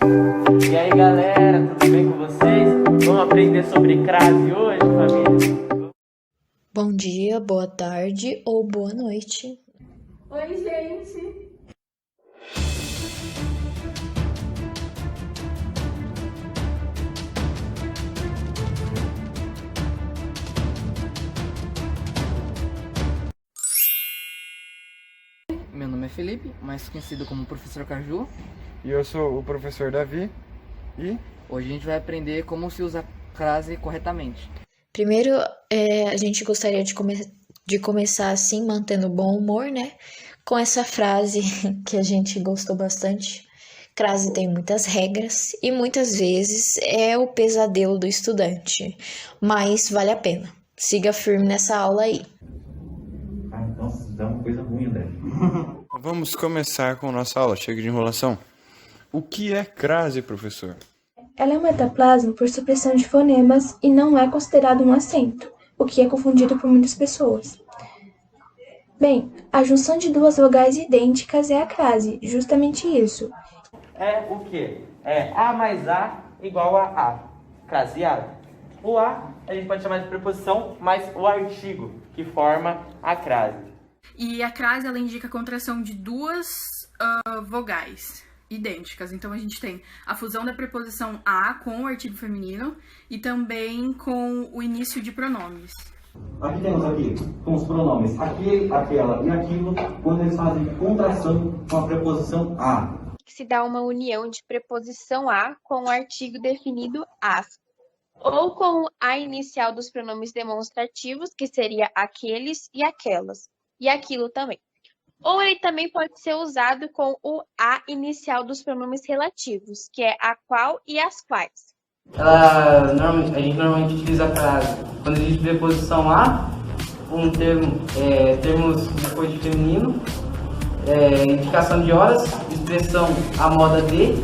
E aí galera, tudo bem com vocês? Vamos aprender sobre crase hoje, família? Bom dia, boa tarde ou boa noite. Oi, gente! Meu nome é Felipe, mais conhecido como Professor Caju. E eu sou o professor Davi. E Hoje a gente vai aprender como se usa crase corretamente. Primeiro, a gente gostaria de começar assim, mantendo o bom humor, né? Com essa frase que a gente gostou bastante. Crase tem muitas regras e muitas vezes é o pesadelo do estudante, mas vale a pena. Siga firme nessa aula aí. Então dá uma coisa ruim, André. vamos começar com nossa aula. Chega de enrolação. O que é crase, professor? Ela é um metaplasma por supressão de fonemas e não é considerado um acento, o que é confundido por muitas pessoas. Bem, a junção de duas vogais idênticas é a crase, justamente isso. É o quê? É A mais A igual a A, craseado. O A a gente pode chamar de preposição, mas o artigo que forma a crase. E a crase, ela indica a contração de duas vogais idênticas. Então, a gente tem a fusão da preposição a com o artigo feminino e também com o início de pronomes. Aqui temos com os pronomes aquele, aquela e aquilo, quando eles fazem contração com a preposição a. Se dá uma união de preposição a com o artigo definido as, ou com a inicial dos pronomes demonstrativos, que seria aqueles e aquelas, e aquilo também. Ou ele também pode ser usado com o a inicial dos pronomes relativos, que é a qual e as quais. A gente normalmente utiliza a crase quando existe preposição a, termos depois de feminino, indicação de horas, expressão à moda de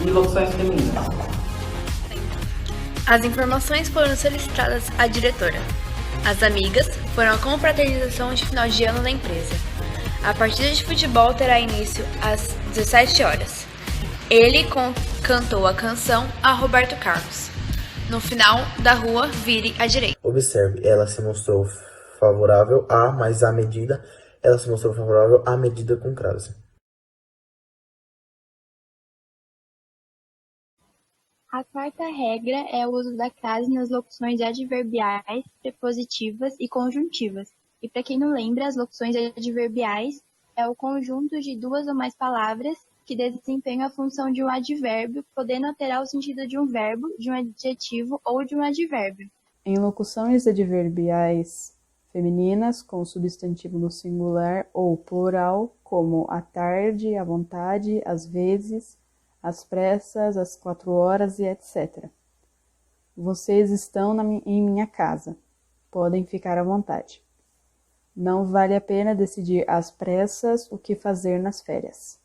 e locuções femininas. As informações foram solicitadas à diretora. As amigas foram a confraternização de final de ano da empresa. A partida de futebol terá início às 17 horas. Ele cantou a canção a Roberto Carlos. No final da rua, vire à direita. Observe, ela se mostrou favorável a, mas a medida, ela se mostrou favorável à medida com crase. A quarta regra é o uso da crase nas locuções adverbiais, prepositivas e conjuntivas. E para quem não lembra, as locuções adverbiais é o conjunto de duas ou mais palavras que desempenham a função de um advérbio, podendo alterar o sentido de um verbo, de um adjetivo ou de um advérbio. Em locuções adverbiais femininas, com substantivo no singular ou plural, como à tarde, à vontade, às vezes, às pressas, às 4 horas e etc. Vocês estão em minha casa. Podem ficar à vontade. Não vale a pena decidir às pressas o que fazer nas férias.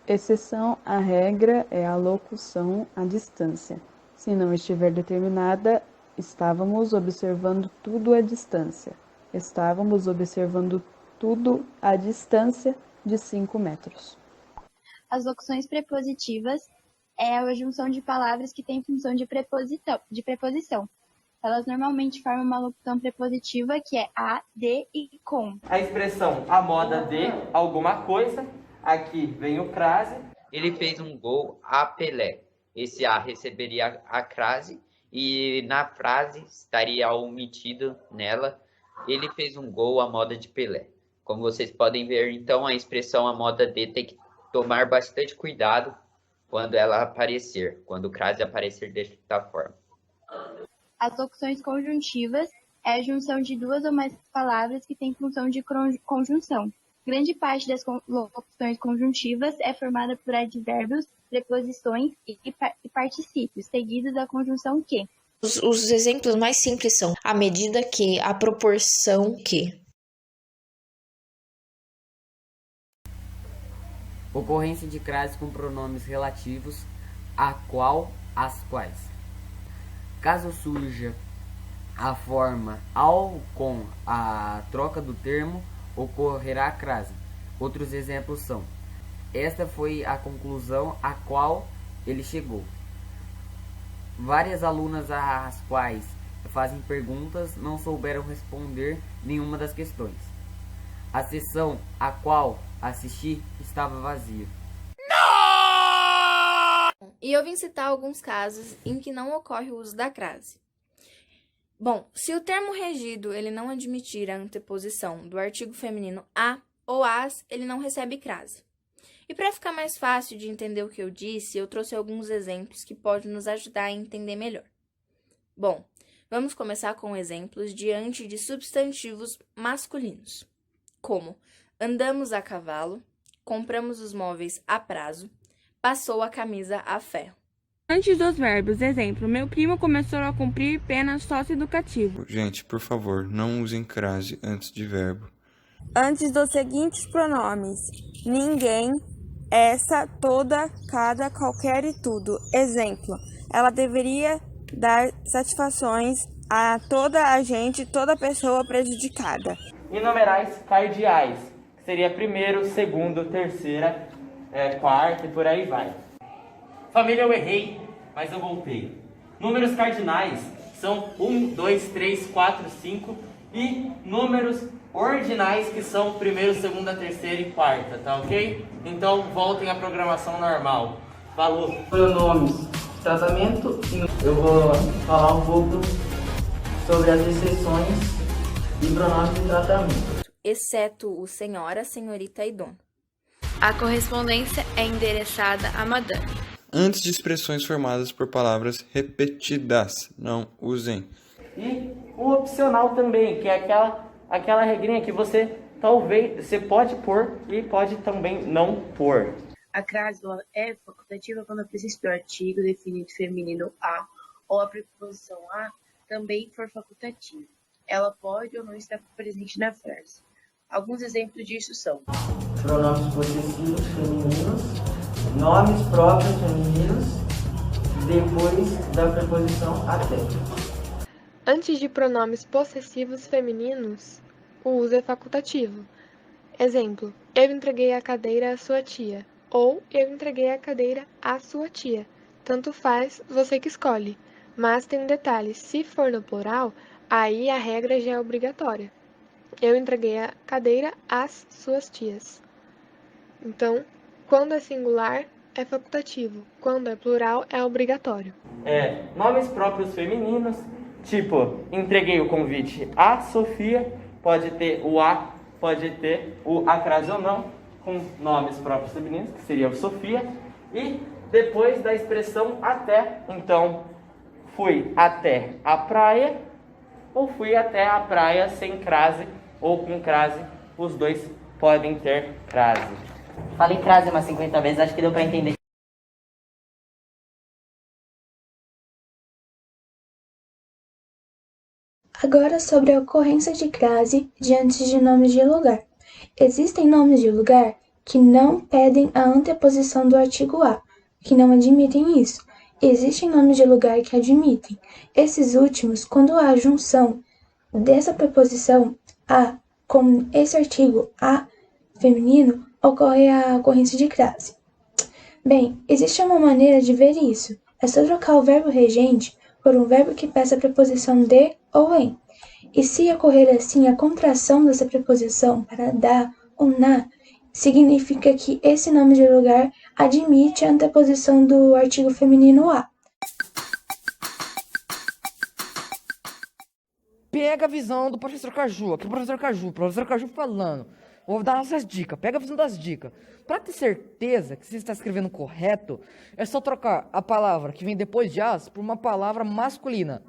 Exceção à regra é a locução à distância. Se não estiver determinada, estávamos observando tudo à distância. Estávamos observando tudo à distância de 5 metros. As locuções prepositivas é a junção de palavras que têm função de preposição. Elas normalmente formam uma locução prepositiva que é a, de e com. A expressão a moda de alguma coisa, aqui vem o crase. Ele fez um gol a Pelé. Esse a receberia a crase e na frase estaria omitido nela, ele fez um gol à moda de Pelé. Como vocês podem ver, então, a expressão a moda de tem que tomar bastante cuidado quando ela aparecer, quando o crase aparecer desta forma. As locuções conjuntivas é a junção de duas ou mais palavras que têm função de conjunção. Grande parte das locuções conjuntivas é formada por advérbios, preposições e particípios, seguidos da conjunção que. Os exemplos mais simples são a medida que, a proporção que. Ocorrência de crase com pronomes relativos a qual, as quais. Caso surja a forma ao com a troca do termo, ocorrerá a crase. Outros exemplos são Esta foi a conclusão a qual ele chegou. Várias alunas às quais fazem perguntas não souberam responder nenhuma das questões. A sessão a qual assisti estava vazia. E eu vim citar alguns casos em que não ocorre o uso da crase. Bom, se o termo regido ele não admitir a anteposição do artigo feminino a ou as, ele não recebe crase. E para ficar mais fácil de entender o que eu disse, eu trouxe alguns exemplos que podem nos ajudar a entender melhor. Bom, vamos começar com exemplos diante de substantivos masculinos, como andamos a cavalo, compramos os móveis a prazo, passou a camisa a ferro. Antes dos verbos, exemplo, meu primo começou a cumprir pena socioeducativa. Gente, por favor, não usem crase antes de verbo. Antes dos seguintes pronomes, ninguém, essa, toda, cada, qualquer e tudo. Exemplo, ela deveria dar satisfações a toda a gente, toda pessoa prejudicada. E numerais cardeais, que seria primeiro, segundo, terceira, quarta e por aí vai. Família, eu errei, mas eu voltei. Números cardinais são 1, 2, 3, 4, 5 e números ordinais que são primeiro, segunda, terceira e quarta, tá ok? Então voltem à programação normal. Falou! Pronomes, tratamento. Eu vou falar um pouco sobre as exceções e pronomes de tratamento. Exceto o senhora, senhorita e dono. A correspondência é endereçada a madame. Antes de expressões formadas por palavras repetidas, não usem. E o opcional também, que é aquela regrinha que você pode pôr e pode também não pôr. A crase é facultativa quando a presença do artigo definido feminino a ou a preposição a também for facultativa. Ela pode ou não estar presente na frase. Alguns exemplos disso são pronomes possessivos femininos, nomes próprios femininos, depois da preposição até. Antes de pronomes possessivos femininos, o uso é facultativo. Exemplo, eu entreguei a cadeira à sua tia, ou eu entreguei a cadeira à sua tia. Tanto faz, você que escolhe. Mas tem um detalhe, se for no plural, aí a regra já é obrigatória. Eu entreguei a cadeira às suas tias. Então, quando é singular, é facultativo. Quando é plural, é obrigatório. Nomes próprios femininos, tipo, entreguei o convite à Sofia, pode ter o a, pode ter o a crase ou não, com nomes próprios femininos, que seria o Sofia, e depois da expressão até, então, fui até a praia, ou fui até a praia sem crase, ou com crase, os dois podem ter crase. Falei crase umas 50 vezes, acho que deu pra entender. Agora sobre a ocorrência de crase diante de nomes de lugar. Existem nomes de lugar que não pedem a anteposição do artigo a, que não admitem isso. Existem nomes de lugar que admitem. Esses últimos, quando há a junção dessa preposição a com esse artigo a feminino, ocorre a ocorrência de crase. Bem, existe uma maneira de ver isso. É só trocar o verbo regente por um verbo que peça a preposição de ou em. E se ocorrer assim a contração dessa preposição para da ou na, significa que esse nome de lugar admite a anteposição do artigo feminino a. Pega a visão do professor Caju, aqui o professor Caju falando. Vou dar nossas dicas, pega a visão das dicas. Para ter certeza que você está escrevendo correto, é só trocar a palavra que vem depois de as por uma palavra masculina.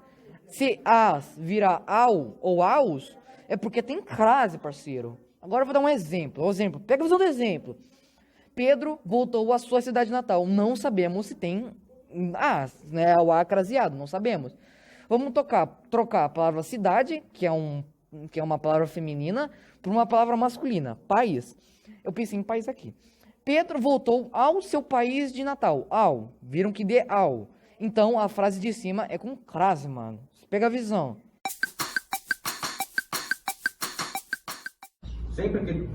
Se as virar ao ou aos, é porque tem crase, parceiro. Agora eu vou dar um exemplo. Pega a visão do exemplo. Pedro voltou à sua cidade natal. Não sabemos se tem as, né, o a craseado, não sabemos. Vamos trocar a palavra cidade, que é uma palavra feminina, por uma palavra masculina, país. Eu pensei em país aqui. Pedro voltou ao seu país de Natal. Ao. Viram que de ao. Então, a frase de cima é com crase, mano. Pega a visão. Sempre que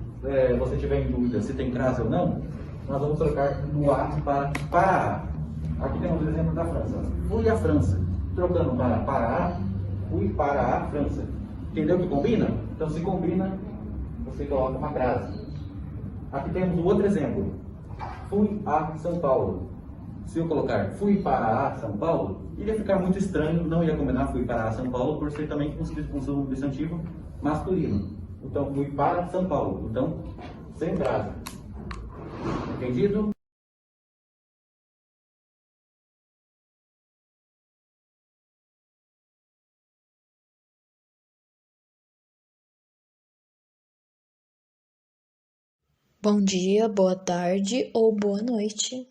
você tiver em dúvida se tem crase ou não, nós vamos trocar do A para A. Aqui temos o exemplo da França. Fui à França. Trocando para A, fui para a França. Entendeu que combina? Então, se combina, você coloca uma crase. Aqui temos o outro exemplo. Fui a São Paulo. Se eu colocar fui para a São Paulo, iria ficar muito estranho, não ia combinar fui para a São Paulo, por ser também um substantivo masculino. Então, fui para São Paulo. Então, sem crase. Entendido? Bom dia, boa tarde ou boa noite.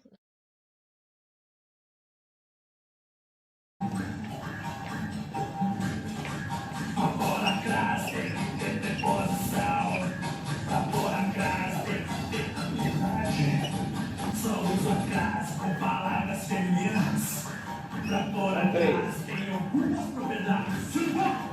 Somos uma classe com palavras femininas. Pra pôr a classe em algumas propriedades.